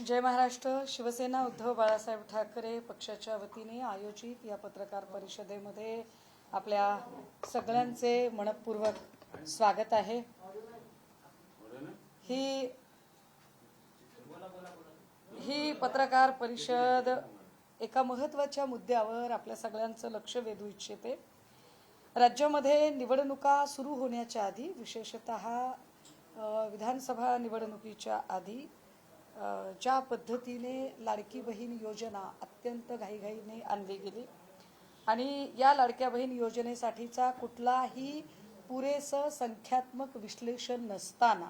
जय महाराष्ट्र. शिवसेना उद्धव बाळासाहेब ठाकरे पक्षाच्या वतीने आयोजित या पत्रकार परिषदेमध्ये आपल्या सगळ्यांचे मनपूर्वक स्वागत आहे. ही पत्रकार परिषद एका महत्त्वाच्या मुद्द्यावर आपल्या सगळ्यांचं लक्ष वेधू इच्छिते. राज्यामध्ये निवडणुका सुरू होण्याच्या आधी, विशेषतः विधानसभा निवडणुकीच्या आधी ज्या पद्धतीने लाडकी बहीण योजना अत्यंत घाईघाईने आणली गेली आणि या लाडक्या बहीण योजनेसाठीचा कुठलाही पुरेसं संख्यात्मक विश्लेषण नसताना,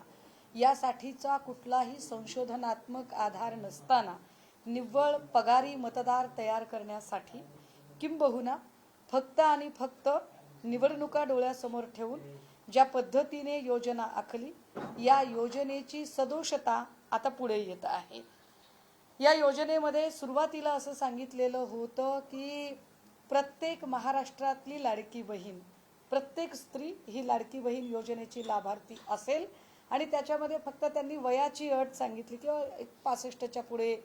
यासाठीचा कुठलाही संशोधनात्मक आधार नसताना निव्वळ पगारी मतदार तयार करण्यासाठी किंबहुना फक्त आणि फक्त निवडणुका डोळ्यासमोर ठेवून ज्या पद्धतीने योजना आखली, या योजनेची सदोषता आता पुढे येत आहे. या योजनेमध्ये सुरुवातीला असं सांगितलेलं होतं की प्रत्येक महाराष्ट्रातली लाडकी बहीण, प्रत्येक स्त्री ही लाडकी बहीण योजनेची लाभार्थी असेल आणि त्याच्यामध्ये फक्त त्यांनी वयाची अट सांगितली की 65च्या पुढे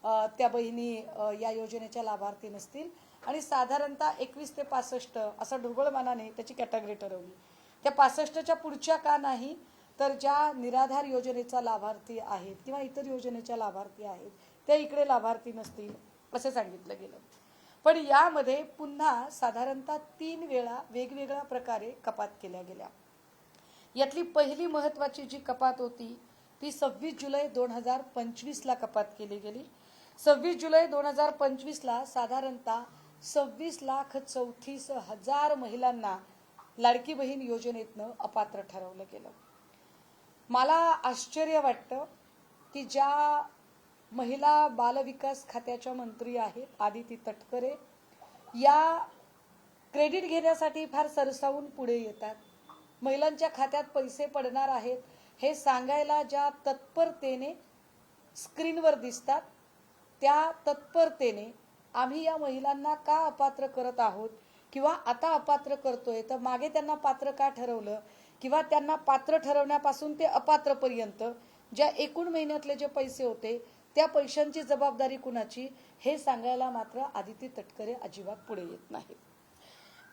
त्या बहिणी या योजनेच्या लाभार्थी नसतील आणि साधारणतः 21 ते 65 असं ढोबळमानाने त्याची कॅटेगरी ठरवली. त्या 65च्या पुढच्या का नाही, तर ज्या निराधार योजनेचा लाभार्थी आहेत किंवा इतर योजनेच्या लाभार्थी आहेत त्या इकडे लाभार्थी नसतील असे सांगितलं गेलं. पण यामध्ये पुन्हा साधारणतः 3 वेळा वेगवेगळ्या प्रकारे कपात केल्या गेल्या. यातली पहिली महत्त्वाची जी कपात होती ती 26 जुलै 2025ला कपात केली गेली. 26 जुलै 2025ला साधारणतः 26,34,000 महिलांना लाडकी बहीण योजनेतनं अपात्र ठरवलं गेलं. मला आश्चर्य वाटतं की ज्या महिला बालविकास खात्याच्या मंत्री आहेत आदिती तटकरे, या क्रेडिट घेण्यासाठी फार सरसावून पुढे येतात. महिलांच्या खात्यात पैसे पडणार आहेत हे सांगायला ज्या तत्परतेने स्क्रीनवर दिसतात, त्या तत्परतेने आम्ही या महिलांना का अपात्र करत आहोत किंवा आता अपात्र करतोय, तर मागे त्यांना पात्र का ठरवलं किंवा त्यांना पात्र ठरवण्यापासून ते अपात्रपर्यंत ज्या एकूण महिन्यातले जे पैसे होते त्या पैशांची जबाबदारी कुणाची हे सांगायला मात्र आदिती तटकरे अजिबात पुढे येत नाहीत.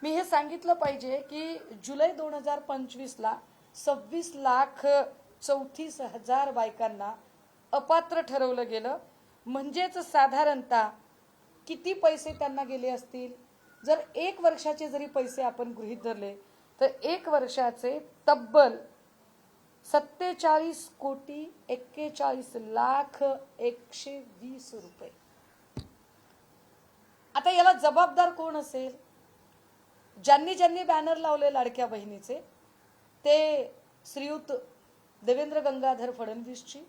मी हे सांगितलं पाहिजे की जुलै 2025ला 26,34,000 बायकांना अपात्र ठरवलं गेलं. म्हणजेच साधारणतः किती पैसे त्यांना गेले असतील, जर 1 वर्षाचे जरी पैसे आपण गृहीत धरले तर 1 वर्षाचे तब्बल 47,41,01,20 रुपये. आता याला जबाबदार कोण असेल? ज्यांनी ज्यांनी बॅनर लावले लाडक्या बहिणीचे ते श्रीयुत देवेंद्र गंगाधर फडणवीसची,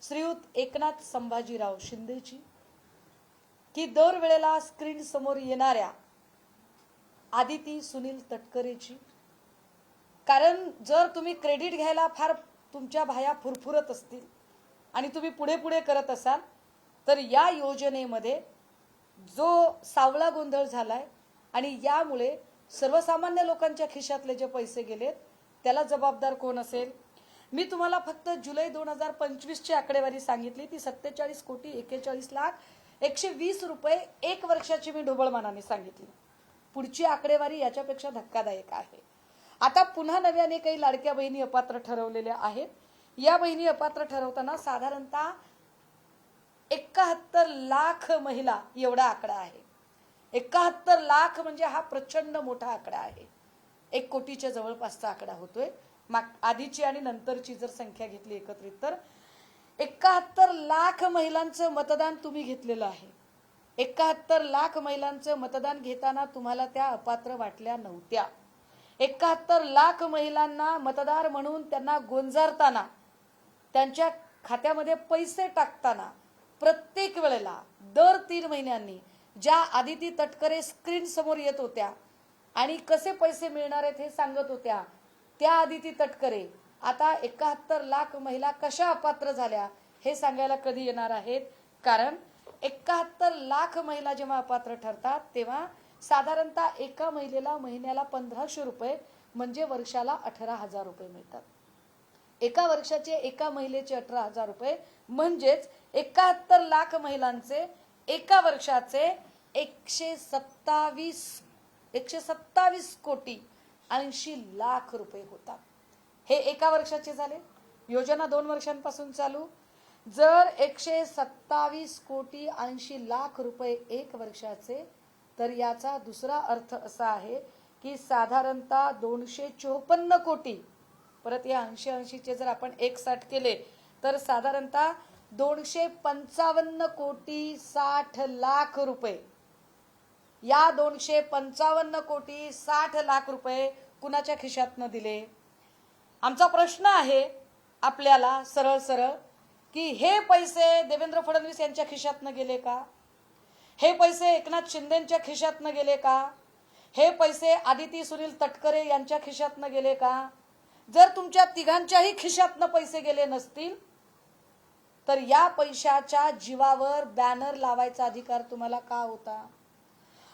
श्रीयुत एकनाथ संभाजीराव शिंदेची, की दरवेळेला स्क्रीन समोर येणाऱ्या आदिती सुनील तटकरेची. कारण जर तुम्ही क्रेडिट घ्यायला फार तुमच्या भाया फुरफुरत असतील आणि तुम्ही पुढे पुढे करत असाल तर या योजनेमध्ये जो सावळा गोंधळ झालाय आणि यामुळे सर्वसामान्य लोकांच्या खिशातले जे पैसे गेलेत त्याला जबाबदार कोण असेल? मी तुम्हाला फक्त जुलै 2025ची आकडेवारी सांगितली, ती 47,41,01,20 रुपये 1 वर्षाची मी ढोबळमानाने सांगितली. पुढची आकडेवारी याच्यापेक्षा धक्कादायक आहे. आता पुन्हा नव्याने काही लाडक्या बहिणी अपात्र ठरवलेल्या आहेत. या बहिणी अपात्र ठरवताना साधारणतः 71 लाख महिला एवढा आकडा आहे. 71 लाख म्हणजे हा प्रचंड मोठा आकडा आहे. 1 कोटीच्या जवळपासचा आकडा होतोय. आधीची आणि नंतरची जर संख्या घेतली एकत्रित तर 71 लाख महिलांचं मतदान तुम्ही घेतलेलं आहे. 71 लाख महिलांचं मतदान घेताना तुम्हाला त्या अपात्र वाटल्या नव्हत्या. 71 लाख महिलांना मतदार म्हणून त्यांना गोंजारताना, त्यांच्या खात्यामध्ये पैसे टाकताना प्रत्येक वेळेला दर 3 महिन्यांनी ज्या आदिती तटकरे स्क्रीन समोर येत होत्या आणि कसे पैसे मिळणार आहेत हे सांगत होत्या, त्या आदिती तटकरे आता 71 लाख महिला कशा अपात्र झाल्या हे सांगायला कधी येणार आहेत? कारण 71 लाख महिला जेव्हा अपात्र ठरतात तेव्हा साधारणतः एका महिलेला महिन्याला 1500 रुपये म्हणजे वर्षाला 18,000 रुपये मिळतात. एका वर्षाचे एका महिलेचे 18,000 रुपये, म्हणजेच 71 लाख महिलांचे एका वर्षाचे 127 कोटी 80 लाख रुपये होतात. हे एका वर्षाचे झाले. योजना 2 वर्षांपासून चालू. जर 127 कोटी 80 लाख रुपये एक वर्षाचे, तर याचा दुसरा अर्थ असा आहे की साधारणतः 254 कोटी, परत या 80-80चे जर आपण 160 केले तर साधारणतः 255 कोटी 60 लाख रुपये. या 255 कोटी 60 लाख रुपये कुणाच्या खिशातनं दिले? आमचा प्रश्न आहे आपल्याला सरळ सरळ की हे पैसे देवेंद्र फडणवीस यांच्या खिशातनं गेले का? हे पैसे एकनाथ शिंदेच्या खिशातनं गेले का? हे पैसे आदिती सुनील तटकरे यांच्या खिशातनं गेले का? जर तुमच्या तिघांच्याही खिशातनं पैसे गेले नसतील तर या पैशाच्या जीवावर बॅनर लावायचा अधिकार तुम्हाला का होता?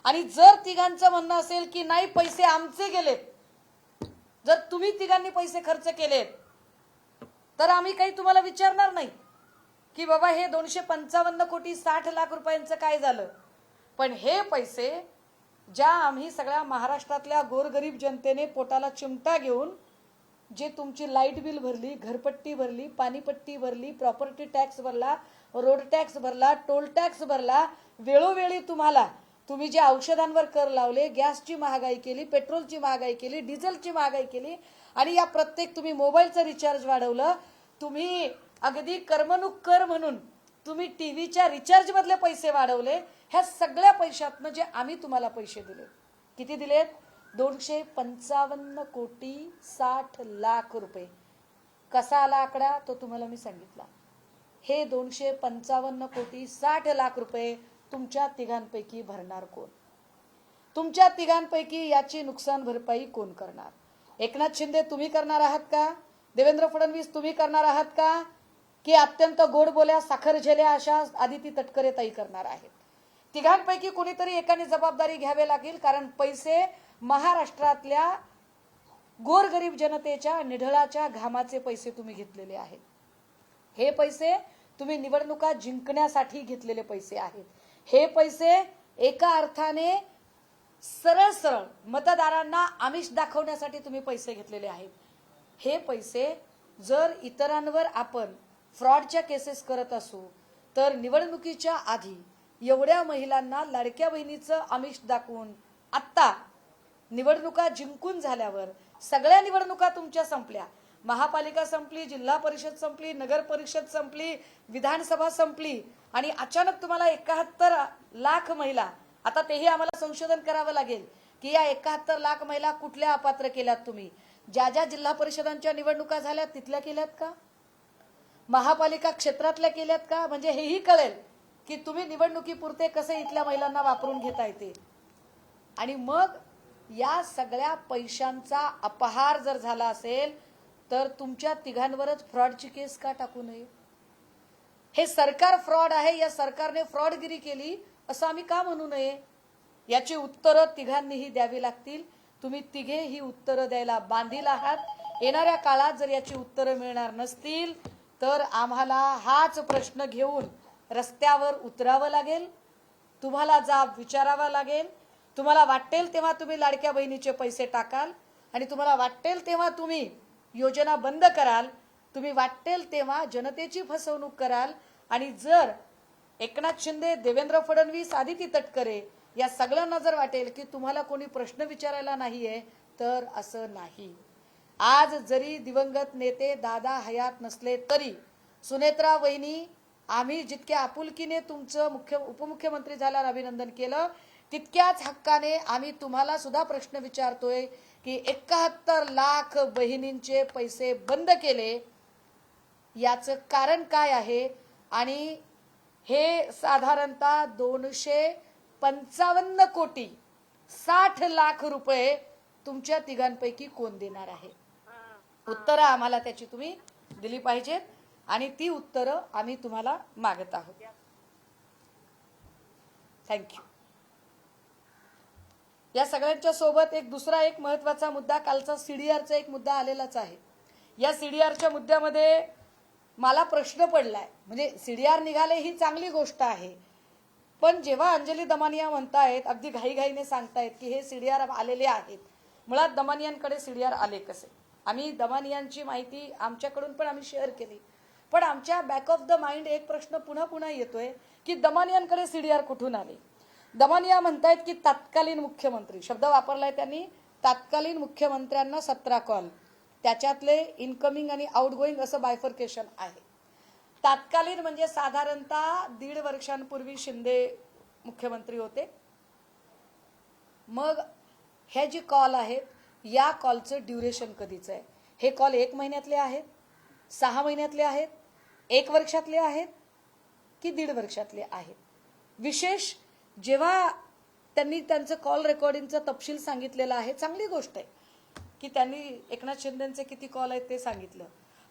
आणि जर तिघांचं म्हणणं असेल की नाही पैसे आमचे गेलेत, जर तुम्ही तिघांनी पैसे खर्च केलेत, तर आम्ही काही तुम्हाला विचारणार नाही की बाबा हे 255 कोटी 60 लाख रुपयांचं काय झालं. पण हे पैसे ज्या आम्ही सगळ्या महाराष्ट्रातल्या गोरगरीब जनतेने पोटाला चिमटा घेऊन जे तुमची लाईट बिल भरली, घरपट्टी भरली, पाणीपट्टी भरली, प्रॉपर्टी टॅक्स भरला, रोड टॅक्स भरला, टोल टॅक्स भरला, वेळोवेळी तुम्ही जे औषधांवर कर लावले, गॅसची महागाई केली, पेट्रोलची महागाई केली, डिझेलची महागाई केली, आणि या प्रत्येक तुम्ही मोबाईलचं रिचार्ज वाढवलं, तुम्ही अगदी कर्मणूक कर म्हणून तुम्ही टीव्हीच्या रिचार्ज मधले पैसे वाढवले. ह्या सगळ्या पैशातनं जे आम्ही तुम्हाला पैसे दिले, किती दिलेत? 255 कोटी 60 लाख रुपये. कसा आला आकडा तो तुम्हाला मी सांगितला. हे 255 कोटी 60 लाख रुपये तुमच्या तिघांपैकी भरणार कोण? तुमच्या तिघांपैकी याची नुकसान भरपाई कोण करणार? एकनाथ शिंदे तुम्ही करणार आहात का? देवेंद्र फडणवीस तुम्ही करणार आहात का? की अत्यंत गोड बोल्या साखर झेल्या अशा आदिती तटकरे ताई करणार आहेत? तिघांपैकी कोणीतरी एकाने जबाबदारी घ्यावी लागेल, कारण पैसे महाराष्ट्रातल्या गोरगरीब जनतेच्या निढळाच्या घामाचे पैसे तुम्ही घेतलेले आहेत. हे पैसे तुम्ही निवडणुका जिंकण्यासाठी घेतलेले पैसे आहेत. हे पैसे एका अर्थाने सरळ सरळ मतदारांना आमिष दाखवण्यासाठी तुम्ही पैसे घेतलेले आहेत. हे पैसे जर इतरांवर आपण फ्रॉडच्या केसेस करत असू तर निवडणुकीच्या आधी एवढ्या महिलांना लाडक्या बहिणीचं आमिष दाखवून आत्ता निवडणुका जिंकून झाल्यावर सगळ्या निवडणुका तुमच्या संपल्या, महापालिका संपली, जिल्हा परिषद संपली, नगर परिषद संपली, विधानसभा संपली, आणि अचानक तुम्हाला 71 लाख महिला, आता तेही आम्हाला संशोधन करावं लागेल की या 71 लाख महिला कुठल्या अपात्र केल्यात तुम्ही? ज्या ज्या जिल्हा परिषदांच्या निवडणुका झाल्या तिथल्या केल्यात का? महापालिका क्षेत्रातल्या केल्यात का? म्हणजे हेही कळेल की तुम्ही निवडणुकीपुरते कसे इथल्या महिलांना वापरून घेता येते. आणि मग या सगळ्या पैशांचा अपहार जर झाला असेल तर तुमच्या तिघांवरच फ्रॉडची केस का टाकू नये? हे सरकार फ्रॉड आहे, या सरकारने फ्रॉडगिरी केली असं आम्ही का म्हणू नये? याची उत्तरं तिघांनीही द्यावी लागतील. तुम्ही तिघे ही उत्तरं द्यायला बांधील आहात. येणाऱ्या काळात जर याची उत्तरं मिळणार नसतील तर आम्हाला हाच प्रश्न घेऊन रस्त्यावर उतरावं लागेल, तुम्हाला जाब विचारावा लागेल. तुम्हाला वाटेल तेव्हा तुम्ही लाडक्या बहिणीचे पैसे टाकाल, आणि तुम्हाला वाटेल तेव्हा तुम्ही योजना बंद कराल, तुम्ही वाटेल तेव्हा जनतेची फसवणूक कराल. आणि जर एकनाथ शिंदे, देवेंद्र फडणवीस, आदिती तटकरे या सगळ्यांना जर वाटेल की तुम्हाला कोणी प्रश्न विचारायला नाहीये, तर असं नाही. आज जरी दिवंगत नेते दादा हयात नसले तरी सुनेत्रा वहिनी, आम्ही जितक्या आपुलकीने तुमचं उपमुख्यमंत्री झाल्यावर अभिनंदन केलं, तितक्याच हक्काने आम्ही तुम्हाला सुद्धा प्रश्न विचारतोय की 71 लाख बहिणींचे पैसे बंद केले, याचं कारण काय आहे? आणि हे साधारणतः 255 कोटी 60 लाख रुपये तुमच्या तिघांपैकी कोण देणार आहे? उत्तरं आम्हाला त्याची तुम्ही दिली पाहिजेत, आणि ती उत्तरं आम्ही तुम्हाला मागत आहोत. थँक्यू. या सगळ्यांच्या सोबत एक दुसरा महत्त्वाचा मुद्दा, कालचा CDRचा एक मुद्दा आलेलाच आहे. या सीडीआरच्या मुद्द्यामध्ये मला प्रश्न पडलाय, म्हणजे सीडीआर निघाले ही चांगली गोष्ट आहे, पण जेव्हा अंजली दमानिया म्हणतायत, अगदी घाईघाईने सांगतायत की हे सीडीआर आलेले आहेत, मुळात दमानियांकडे सीडीआर आले कसे? आम्ही दमानियांची माहिती आमच्याकडून पण आम्ही शेअर केली, पण आमच्या बॅक ऑफ द माइंड एक प्रश्न पुन्हा पुन्हा येतोय की दमानियांकडे सीडीआर कुठून आले? दमानिया म्हणतायत की तत्कालीन मुख्यमंत्री, शब्द वापरलाय त्यांनी, तत्कालीन मुख्यमंत्र्यांना 17 कॉल, त्याच्यातले इनकमिंग आणि आउटगोईंग असं बायफर्केशन आहे. तत्कालीन म्हणजे साधारणतः 1.5 वर्षांपूर्वी शिंदे मुख्यमंत्री होते. मग हे जे कॉल आहेत, या कॉलचं ड्युरेशन कधीचं आहे? हे कॉल 1 महिन्यातले आहेत, 6 महिन्यातले आहेत, 1 वर्षातले आहेत की 1.5 वर्षातले आहेत? विशेष जेव्हा त्यांनी त्यांचं कॉल रेकॉर्डिंगचा तपशील सांगितलेला आहे, चांगली गोष्ट आहे की त्यांनी एकनाथ शिंदेचे किती कॉल आहेत ते सांगितलं,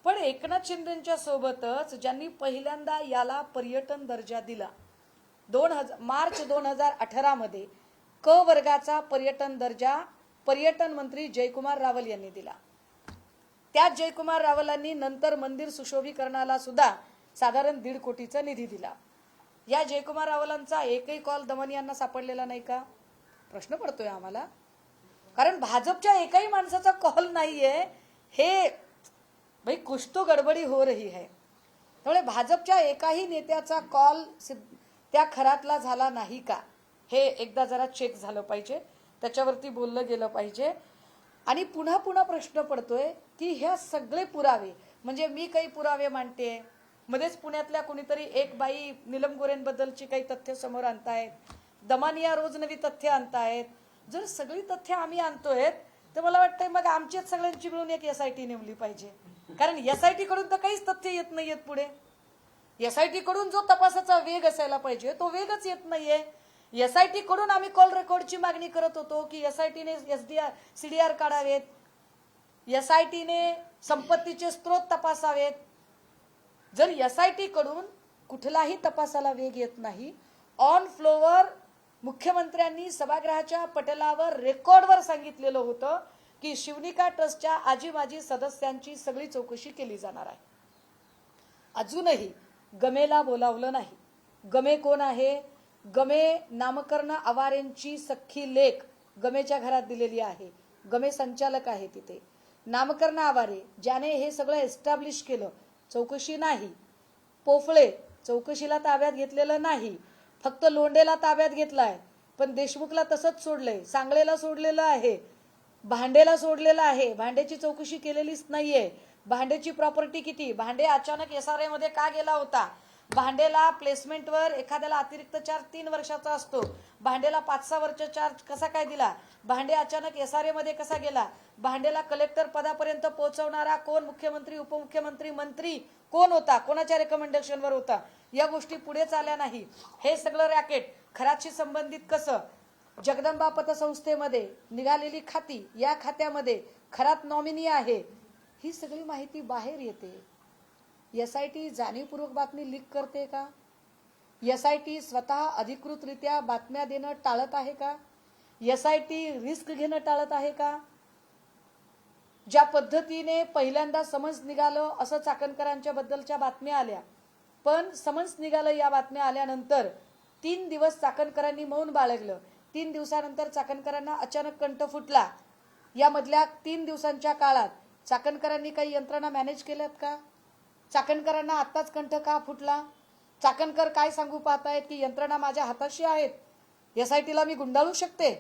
पण एकनाथ शिंदेच्या सोबतच ज्यांनी पहिल्यांदा याला पर्यटन दर्जा दिला, मार्च 2018 मध्ये क वर्गाचा पर्यटन दर्जा पर्यटन मंत्री जयकुमार रावल यांनी दिला. त्या जयकुमार रावलांनी नंतर मंदिर सुशोभीकरणाला सुद्धा साधारण 1.5 कोटीचा निधी दिला. या जयकुमार रावलांचा एकही कॉल दमानियांना सापडलेला नाही का? प्रश्न पडतोय आम्हाला, कारण भाजपच्या एकाही माणसाचा कॉल नाहीये. हे भाई कुछ तो गडबडी हो रही है. त्यामुळे भाजपच्या एकाही नेत्याचा कॉल त्या खरातला झाला नाही का, हे एकदा जरा चेक झालं पाहिजे, त्याच्यावरती बोललं गेलं पाहिजे. आणि पुन्हा पुन्हा प्रश्न पडतोय की ह्या सगळे पुरावे, म्हणजे मी काही पुरावे मांडते, मध्येच पुण्यातल्या कुणीतरी एक बाई नीलम गोरेंबद्दलची काही तथ्य समोर आणतायत, दमानिया रोज नवी तथ्य आणतायत. जर सगळी तथ्य आम्ही आणतोय तर मला वाटतंय मग आमच्याच सगळ्यांची मिळून एक SIT नेमली पाहिजे, कारण SIT कडून तर काहीच तथ्य येत नाहीयेत पुढे. SIT कडून जो तपासाचा वेग असायला पाहिजे तो वेगच येत नाहीये. SIT कडून आम्ही कॉल रेकॉर्डची मागणी करत होतो की SIT ने CDR काढावेत, SIT ने संपत्तीचे स्रोत तपासावेत. जर SIT कडून कुठलाही तपासाला वेग येत नाही, ऑन फ्लोअर मुख्यमंत्र्यांनी सभागृहाच्या पटलावर रेकॉर्डवर सांगितलेलं होतं की शिवनिका ट्रस्टच्या आजी माजी सदस्यांची सगळी चौकशी केली जाणार आहे. अजूनही गमेला बोलावलं नाही. गमे कोण आहे? गमे नामकर्ण आवारेंची सख्खी लेक गमेच्या घरात दिलेली आहे. गमे संचालक आहे तिथे. नामकर्ण आवारे ज्याने हे सगळं एस्टॅब्लिश केलं, चौकशी नाही. पोफळे चौकशीला ताब्यात घेतलेलं नाही, फक्त लोंढेला ताब्यात घेतलाय, पण देशमुखला तसंच सोडलंय, सांगळेला सोडलेलं आहे, भांडेला सोडलेलं आहे, भांडेची चौकशी केलेलीच नाहीये. भांडेची प्रॉपर्टी किती, भांडे अचानक SRA मध्ये का गेला होता, भांडेला प्लेसमेंटवर एखाद्याला अतिरिक्त चार्ज 3 वर्षाचा असतो, भांडेला 5-6 वर्ष चार्ज कसा काय दिला, भांडे अचानक SRA मध्ये कसा गेला, भांडेला कलेक्टर पदापर्यंत पोहोचवणारा कोण, मुख्यमंत्री, उपमुख्यमंत्री, मंत्री कोण होता, कोणाच्या रेकमेंडेशनवर होता, या गोष्टी पुढे चालल्या नाही. हे सगळं रॅकेट खरातशी संबंधित कसं, जगदंबा पतसंस्थेमध्ये निघालेली खाती, या खात्यामध्ये खरात नॉमिनी आहे, ही सगळी माहिती बाहेर येते. SIT जाणीवपूर्वक बातमी लीक करते का? SIT स्वतः अधिकृतरित्या बातम्या देणं टाळत आहे का? SIT रिस्क घेणं टाळत आहे का? ज्या पद्धतीने पहिल्यांदा समन्स निघालं असं चाकणकरांच्या बद्दलच्या बातम्या आल्या, पण समन्स निघालं या बातम्या आल्यानंतर 3 दिवस चाकणकरांनी मौन बाळगलं. 3 दिवसानंतर चाकणकरांना अचानक कंठ फुटला. या मधल्या 3 दिवसांच्या काळात चाकणकरांनी काही यंत्रणा मॅनेज केल्यात का? चाकणकरांना आत्ताच कंठ का फुटला? चाकणकर काय सांगू पाहतायत की यंत्रणा माझ्या हाताशी आहेत, SITला मी गुंडाळू शकते.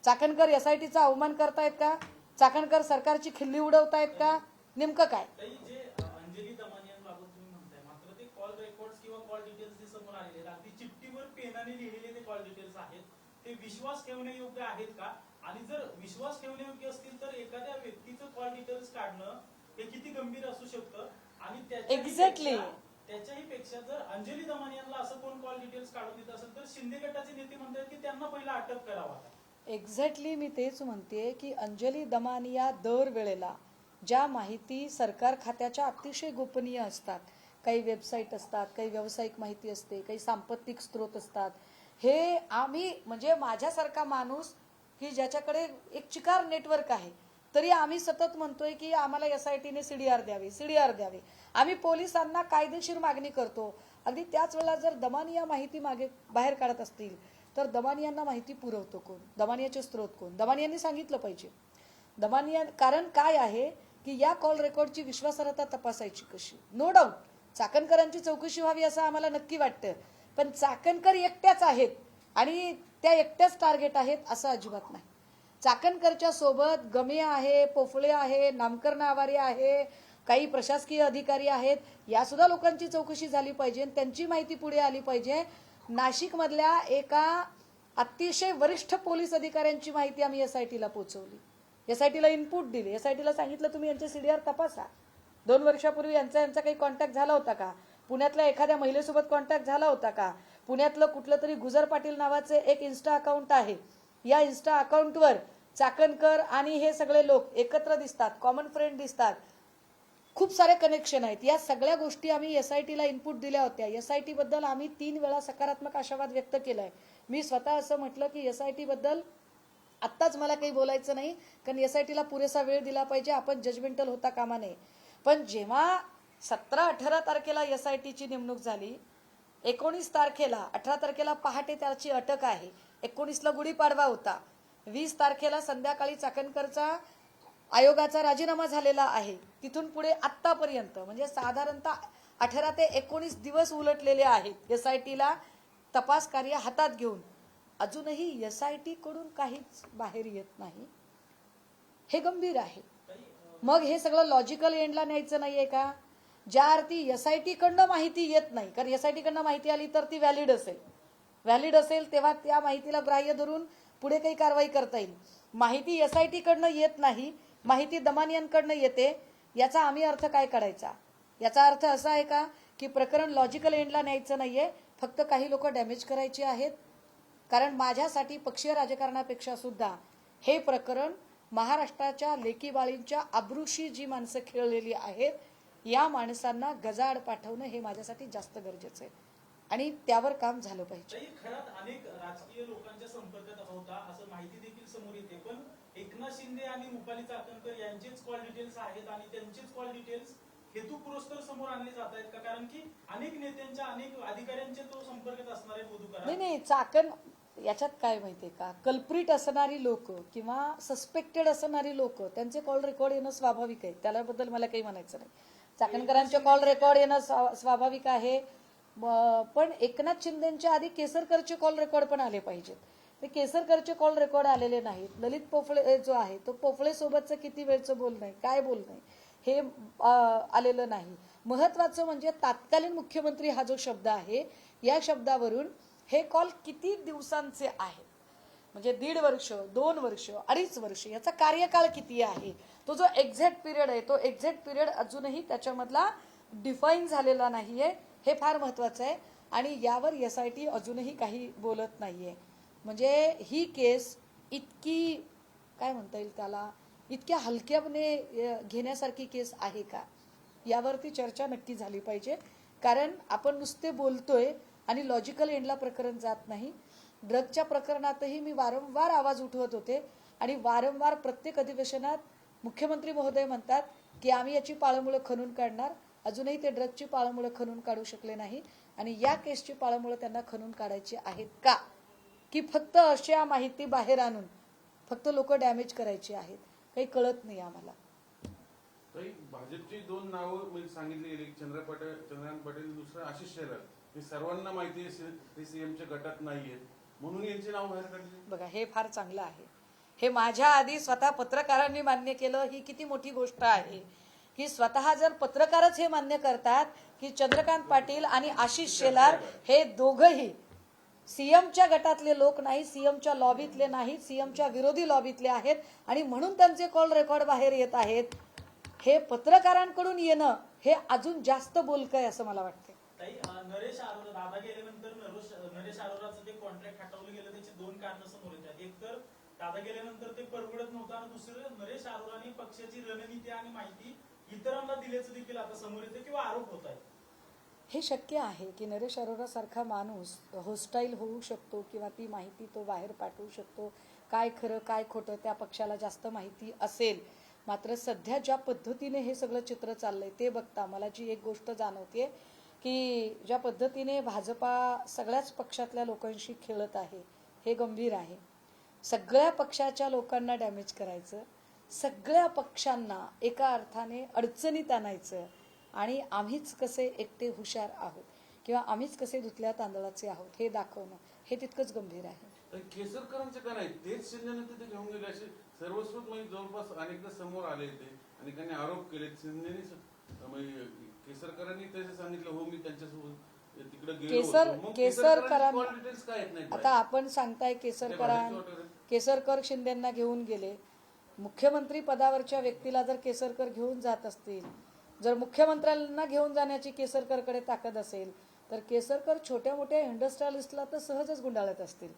चाकणकर SITचा अवमान करतायत का? चाकणकर सरकारची खिल्ली उडवतायत का? नेमकं काय? अंजली दमानियांबाबत तुम्ही म्हणताय, मात्र ते कॉल रेकॉर्ड्स किंवा कॉल डिटेल्स जे समोर आलेले आहेत, अगदी चिठ्ठीवर पेनाने लिहिलेले ते कॉल डिटेल्स आहेत, ते विश्वास ठेवण्यायोग्य आहेत का? आणि जर विश्वास ठेवण्यायोग्य असतील तर एखाद्या व्यक्तीचं कॉल डिटेल्स काढणं हे किती गंभीर असू शकतं? आणि त्याच्याही पेक्षा जर अंजली दमानियांना असं कोण कॉल डिटेल्स काढून देत असेल तर शिंदे गटाचे नेते म्हणतात की त्यांना पहिला अटक करावा. एक्झॅक्टली मी तेच म्हणते की अंजली दमानिया दर वेळेला ज्या माहिती सरकार खात्याच्या अतिशय गोपनीय असतात, काही वेबसाईट असतात, काही व्यावसायिक माहिती असते, काही सांपत्तिक स्रोत असतात, हे आम्ही म्हणजे माझ्यासारखा माणूस की ज्याच्याकडे एक चिकार नेटवर्क आहे, तरी आम्ही सतत म्हणतोय की आम्हाला SITने CDR द्यावे. आम्ही पोलिसांना कायदेशीर मागणी करतो. अगदी त्याच वेळेला जर दमानिया माहिती बाहेर काढत असतील तर दमानियांना माहिती पुरवतो कोण, दमानियाचे स्रोत कोण, दमानियांनी सांगितलं पाहिजे. दमानिया कारण काय आहे की या कॉल रेकॉर्डची विश्वासार्हता तपासायची कशी. नो डाऊट चाकणकरांची चौकशी व्हावी असं आम्हाला नक्की वाटतं, पण चाकणकर एकट्याच आहेत आणि त्या एकट्याच टार्गेट आहेत असं अजिबात नाही. चाकणकरच्या सोबत गमे आहे, पोफळे आहे, नामकर नावारी आहे, काही प्रशासकीय अधिकारी आहेत. या सुद्धा लोकांची चौकशी झाली पाहिजे, त्यांची माहिती पुढे आली पाहिजे. नाशिकमधल्या एका अतिशय वरिष्ठ पोलीस अधिकाऱ्यांची माहिती आम्ही SITला पोहोचवली, SITला इनपुट दिले, SITला सांगितलं तुम्ही यांचे CDR तपासा. 2 वर्षापूर्वी यांचा काही कॉन्टॅक्ट झाला होता का, पुण्यातल्या एखाद्या महिलेसोबत कॉन्टॅक्ट झाला होता का, पुण्यातलं कुठलं तरी गुजर पाटील नावाचे एक इन्स्टा अकाउंट आहे, या इन्स्टा अकाउंटवर चाकणकर आणि हे सगळे लोक एकत्र दिसतात, कॉमन फ्रेंड दिसतात, खूप सारे कनेक्शन आहेत. या सगळ्या गोष्टी आम्ही SITला इनपुट दिल्या होत्या. SIT बद्दल आम्ही 3 वेळा सकारात्मक आशावाद व्यक्त केलाय. मी स्वतः असं म्हटलं की SIT बद्दल आत्ताच मला काही बोलायचं नाही, कारण SITला पुरेसा वेळ दिला पाहिजे, आपण जजमेंटल होता कामा नये. पण जेव्हा 17-18 तारखेला SITची नेमणूक झाली, 19 तारखेला 18 तारखेला पहाटे त्याची अटक आहे, 19ला गुढीपाडवा होता, 20 तारखेला संध्याकाळी चाकणकरचा आयोगाचा राजीनामा झालेला आहे, तिथून पुढे आत्तापर्यंत म्हणजे साधारणतः 18 ते 19 दिवस उलटलेले आहेत SITला तपास कार्य हातात घेऊन. अजूनही SIT कडून काहीच बाहेर येत नाही, हे गंभीर आहे. मग हे सगळं लॉजिकल एंडला न्यायचं नाहीये का? ज्या अर्थी SIT कडनं माहिती येत नाही, कारण SIT कडनं माहिती आली तर ती व्हॅलिड असेल तेव्हा त्या माहितीला ग्राह्य धरून पुढे काही कारवाई करता येईल. माहिती SIT कडनं येत नाही, माहिती दमानियांकडनं येते, याचा आम्ही अर्थ काय काढायचा? याचा अर्थ असा आहे का की प्रकरण लॉजिकल एंडला न्यायचं नाहीये, फक्त काही लोक डॅमेज करायचे आहेत? कारण माझ्यासाठी पक्षीय राजकारणापेक्षा सुद्धा हे प्रकरण महाराष्ट्राच्या लेकीबाळींच्या अब्रूशी जी माणसं खेळलेली आहेत, या माणसांना गजाआड पाठवणं हे माझ्यासाठी जास्त गरजेचं आहे आणि त्यावर काम झालं पाहिजे. खरंच अनेक राजकीय लोकांच्या संपर्कात होता असं माहिती देखील समोर येते, पण एकनाथ शिंदे आणि रुपाली चाकणकर यांचेच कॉल डिटेल्स आहेत आणि त्यांचेच कॉल डिटेल्स हेतुपुरस्सर समोर आणले जात आहेत का? कारण की अनेक नेत्यांच्या अनेक अधिकाऱ्यांचे तो संपर्कात असणारे मधुकर नाही चाकण याच्यात काय माहितीये का, कल्प्रिट असणारी लोक किंवा सस्पेक्टेड असणारी लोक त्यांचे कॉल रेकॉर्ड येणं स्वाभाविक आहे, त्याबद्दल मला काही म्हणायचं नाही. चाकणकरांचे कॉल रेकॉर्ड येणं स्वाभाविक आहे, पण एकनाथ शिंदेच्या आधी केसरकरचे कॉल रेकॉर्ड पण आले पाहिजेत. ते केसरकरचे कॉल रेकॉर्ड आलेले नाहीत. ललित पोफळे जो आहे तो पोफळे सोबतचं किती वेळचं बोलणं आहे, काय बोलणं आहे हे आलेलं नाही. महत्वाचं म्हणजे तात्कालीन मुख्यमंत्री हा जो शब्द आहे, या शब्दावरून हे कॉल किती दिवसांचे आहेत, म्हणजे 1.5 वर्ष, 2 वर्ष, 2.5 वर्ष, याचा कार्यकाळ किती आहे, तो जो एक्झॅक्ट पिरियड आहे, तो एक्झॅक्ट पिरियड अजूनही त्याच्यामधला डिफाईन झालेला नाहीये, हे फार महत्वाचं आहे. आणि यावर SIT अजूनही काही बोलत नाहीये. म्हणजे ही केस इतकी काय म्हणता येईल त्याला, इतक्या हलक्याने घेण्यासारखी केस आहे का, यावरती चर्चा नक्की झाली पाहिजे. कारण आपण नुसते बोलतोय आणि लॉजिकल एंडला प्रकरण जात नाही. ड्रगच्या प्रकरणातही मी वारंवार आवाज उठवत होते आणि वारंवार प्रत्येक अधिवेशनात मुख्यमंत्री महोदय म्हणतात की आम्ही याची पाळंमुळं खणून काढणार. अजूनही ते ड्रगची पाळंमुळं खणून काढू शकले नाही आणि या केसची पाळंमुळं त्यांना खणून काढायची आहेत का, की फक्त अशा माहिती बाहेर आणून फक्त लोक डॅमेज करायची आहेत, काही कळत नाही आम्हाला. भाजपची 2 नावं मी सांगितली गेली, चंद्रकांत पाटील, दुसरं आशिष शेलार, हे सर्वांना माहिती आहे सीएमच्या गटात नाहीयेत म्हणून यांचे नाव बाहेर काढले. बघा हे फार चांगलं आहे, हे माझ्या आधी स्वतः पत्रकारांनी मान्य केलं, ही किती मोठी गोष्ट आहे की स्वतः जर पत्रकारच हे मान्य करतात की चंद्रकांत पाटील आणि आशिष शेलार हे दोघंही सीएमच्या गटातले लोक नाही, सीएमच्या लॉबीतले नाही, सीएमच्या विरोधी लॉबीतले आहेत आणि म्हणून त्यांचे कॉल रेकॉर्ड बाहेर येत आहेत. हे पत्रकारांकडून येणं हे अजून जास्त बोलकं आहे असं मला वाटतं. नरेश अरोरा दादा गेल्यानंतर नरेश अरोराचं ते कॉन्ट्रॅक्ट हटवलं गेलं, त्याची 2 कारणं समोर येतात. एक तर दादा गेल्यानंतर ते परवडत नव्हतं आणि दुसरं नरेश अरोराने पक्षाची रणनीती आणि माहिती इतरांना दिल्याचं देखील आता समोर येतं किंवा आरोप होत आहे. हे शक्य आहे की नरेश अरोरा सारखा माणूस होस्टाईल होऊ शकतो किंवा ती माहिती तो बाहेर पाठवू शकतो. काय खरं काय खोटं त्या पक्षाला जास्त माहिती असेल. मात्र सध्या ज्या पद्धतीने हे सगळं चित्र चाललंय ते बघता मला जी एक गोष्ट जाणवते की ज्या पद्धतीने भाजपा सगळ्याच पक्षातल्या लोकांशी खेळत आहे हे गंभीर आहे. सगळ्या पक्षाच्या लोकांना डॅमेज करायचं, सगळ्या पक्षांना एका अर्थाने अडचणीत आणायचं आणि आम्हीच कसे एकटे हुशार आहोत किंवा आम्हीच कसे धुतल्या तांदळाचे आहोत हे दाखवणं हे तितकंच गंभीर आहे. तर केसरकरांचं का नाही तेच शिंदेने तिथे घेऊन गेले असे सर्वस्वत म्हणजे जवळपास अनेकदा समोर आले ते आणि त्यांनी आरोप केले. शिंदेने केसरकरांनी त्याचे सांगितलं हो मी त्यांच्यासोबत तिकडे गेलो होतो. डिटेल्स काय येत नाही. आता आपण सांगताय केसरकर शिंदेना घेऊन गेले. मुख्यमंत्री पदावरच्या व्यक्तीला जर केसरकर घेऊन जात असतील, जर मुख्यमंत्र्यांना घेऊन जाण्याची केसरकरकडे ताकद असेल तर केसरकर छोट्या मोठ्या इंडस्ट्रियलिस्टला तर सहजच गुंडाळत असतील.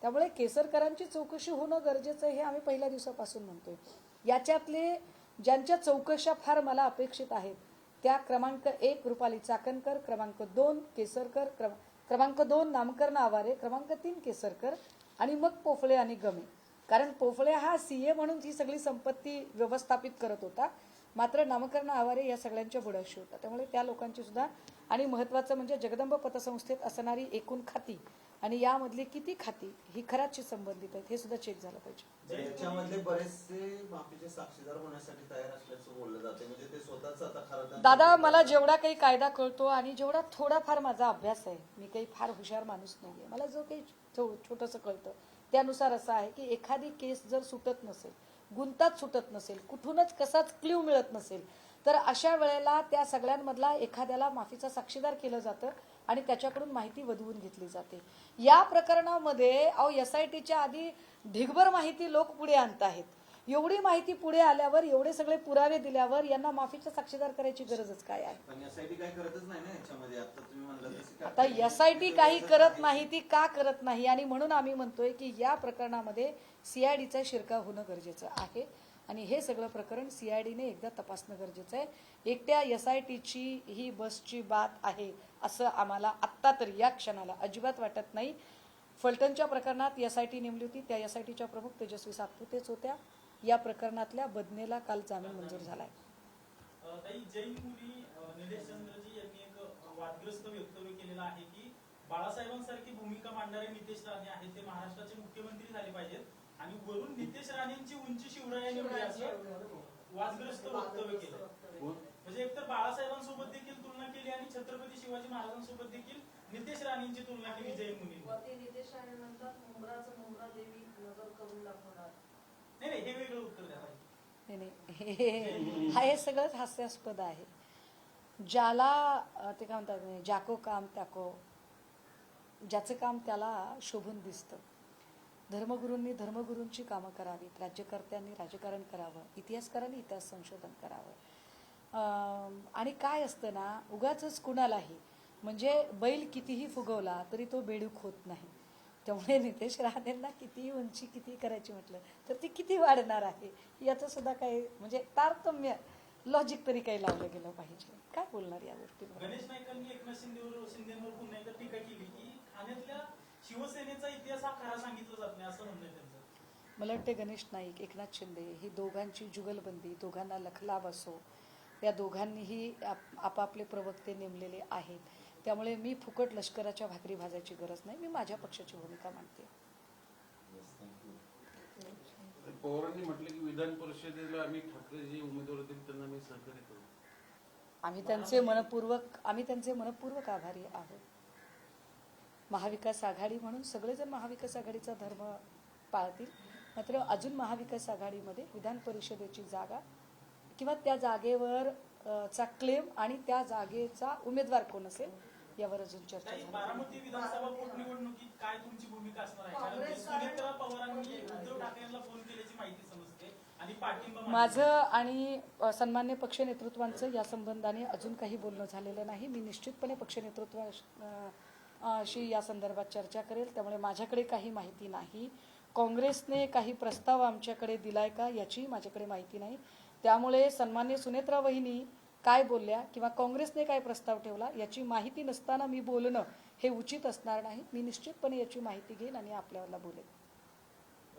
त्यामुळे केसरकरांची चौकशी होणं गरजेचं आहे हे आम्ही पहिल्या दिवसापासून म्हणतोय. याच्यातले ज्यांच्या चौकशा फार मला अपेक्षित आहेत त्या क्रमांक 1 रुपाली चाकणकर, क्रमांक 2 केसरकर, क्रमांक 2 नामकरण आवारे, क्रमांक 3 केसरकर आणि मग पोफळे आणि गमे. कारण पोफळे हा सीए म्हणून ही सगळी संपत्ती व्यवस्थापित करत होता, मात्र नामकरण आवारे या सगळ्यांच्या बुडाशी होता. त्यामुळे त्या लोकांची सुद्धा आणि महत्वाचं म्हणजे जगदंब पतसंस्थेत असणारी एकूण खाती आणि यामधली किती खाती ही खराची संबंधित आहेत हे सुद्धा चेक झालं पाहिजे. याच्यामधले बरेचसे माफीचे साक्षीदार होण्यासाठी तयार असल्याचं बोललं जाते, म्हणजे ते स्वतःच आता खरं. दादा मला जेवढा काही कायदा कळतो आणि जेवढा थोडाफार माझा अभ्यास आहे, मी काही फार हुशार माणूस नाहीये, मला जो काही छोटंसं कळतं त्यानुसार असं आहे की एखादी केस जर सुटत नसेल, गुंतात सुटत नसेल, कुठूनच कसाच क्ल्यू मिळत नसेल तर अशा वेळेला त्या सगळ्यांमधला एखाद्याला माफीचा साक्षीदार केलं जातं आणि त्याच्याकडून माहिती वधवून घेतली जाते. या प्रकरणामध्ये SITच्या आधी ढिगभर माहिती लोक पुढे आणत आहेत. एवढी माहिती पुढे आल्यावर, एवढे सगळे पुरावे दिल्यावर यांना माफीचा साक्षीदार करायची गरजच काय आहे? पण SIT काही करतच नाही ना याच्यामध्ये. आता तुम्ही म्हणलं आता SIT काही करत नाही, ती का करत नाही आणि म्हणून आम्ही म्हणतोय की या प्रकरणामध्ये CIDचा शिरकाव होणं गरजेचं आहे आणि हे सगळं प्रकरण CIDने एकदा तपासणं गरजेचं आहे. एकट्या SITची ही बसची बात आहे असं आम्हाला आत्ता तरी या क्षणाला अजिबात वाटत नाही. फलटणच्या प्रकरणात SIT नेमली होती, त्या SITच्या प्रमुख तेजस्वी सातपुतेच होत्या. या प्रकरणातल्या बदनेला काल जामीन मंजूर झालाय. जैन मुली निलेश चंद्रजी यांनी एक वादग्रस्त वक्तव्य केलेलं आहे की बाळासाहेबांसारखी भूमिका मांडणारे नितेश राणे आहेत ते महाराष्ट्राचे मुख्यमंत्री झाले पाहिजेत आणि वरून नितेश राणेंची उंची शिवरायांनी एवढी असं वादग्रस्त वक्तव्य केलं. म्हणजे एकतर बाळासाहेबांसोबत देखील तुलना केली आणि छत्रपती शिवाजी महाराजांसोबत देखील नितेश राणेंची तुलना केली जैन मुलींनी. नितेश राणे म्हणतात मुंब्रा देवी नजर करून दाखवणार. नाही हे वेगळं उत्तर द्या. नाही हे सगळंच हास्यास्पद आहे. ज्याला ते काय म्हणतात ज्याको काम त्याको, ज्याचं काम त्याला शोभून दिसतं. धर्मगुरूंनी धर्मगुरूंची कामं करावीत, राज्यकर्त्यांनी राजकारण करावं, इतिहासकारांनी इतिहास संशोधन करावं. आणि काय असतं ना उगाच कुणालाही म्हणजे बैल कितीही फुगवला तरी तो बेडूक होत नाही. त्यामुळे नितेश राणेंना किती उंची किती करायची म्हटलं तर ती किती वाढणार आहे याचं सुद्धा काही म्हणजे तारतम्य लॉजिक तरी काही लावलं गेलं पाहिजे. काय बोलणार या गोष्टीवर? गणेश नाईकांनी एकनाथ शिंदेवर पुन्हा एकदा टीका केली की ठाण्यातल्या शिवसेनेचा इतिहास हा खरा सांगितला जात नाही असं म्हणणं त्यांचं. मला वाटते गणेश नाईक, एकनाथ शिंदे ही दोघांची जुगलबंदी, दोघांना लखलाभ असो, या दोघांनीही आपापले प्रवक्ते नेमलेले आहेत. त्यामुळे मी फुकट लष्कराच्या भाकरी भाजायची गरज नाही. मी माझ्या पक्षाची भूमिका मांडते. पवारांनी म्हटलं की विधान परिषदेला आम्ही ठाकरे जे उमेदवार होते त्यांना मी सहकार्य करू. आम्ही त्यांचे मनपूर्वक आभारी आहोत. महाविकास आघाडी म्हणून सगळेजण महाविकास आघाडीचा धर्म पाळतील, मात्र अजून महाविकास आघाडीमध्ये विधान परिषदेची जागा किंवा त्या जागेवर चा क्लेम आणि त्या जागेचा उमेदवार कोण असेल यावर अजून चर्चा झाली. बारामती विधानसभा पोटनिवडणुकीत काय तुमची भूमिका असणार आहे? कारण सुनेत्रा पवारांनी उद्धव ठाकरेंना फोन केल्याची माहिती समजते आणि पाठिंबा. माझं आणि सन्मान्य पक्ष नेतृत्वांचं या संबंधाने अजून काही बोलणं झालेलं नाही. मी निश्चितपणे पक्ष नेतृत्वाशी या संदर्भात चर्चा करेल. त्यामुळे माझ्याकडे काही माहिती नाही. काँग्रेसने काही प्रस्ताव आमच्याकडे दिलाय का याची माझ्याकडे माहिती नाही. त्यामुळे सन्मान्य सुनेत्रा वहिनी काय बोलल्या किंवा काँग्रेसने काय प्रस्ताव ठेवला याची माहिती नसताना मी बोलणं हे उचित असणार नाही. मी निश्चितपणे याची माहिती घेईन आणि आपल्याला बोलेन.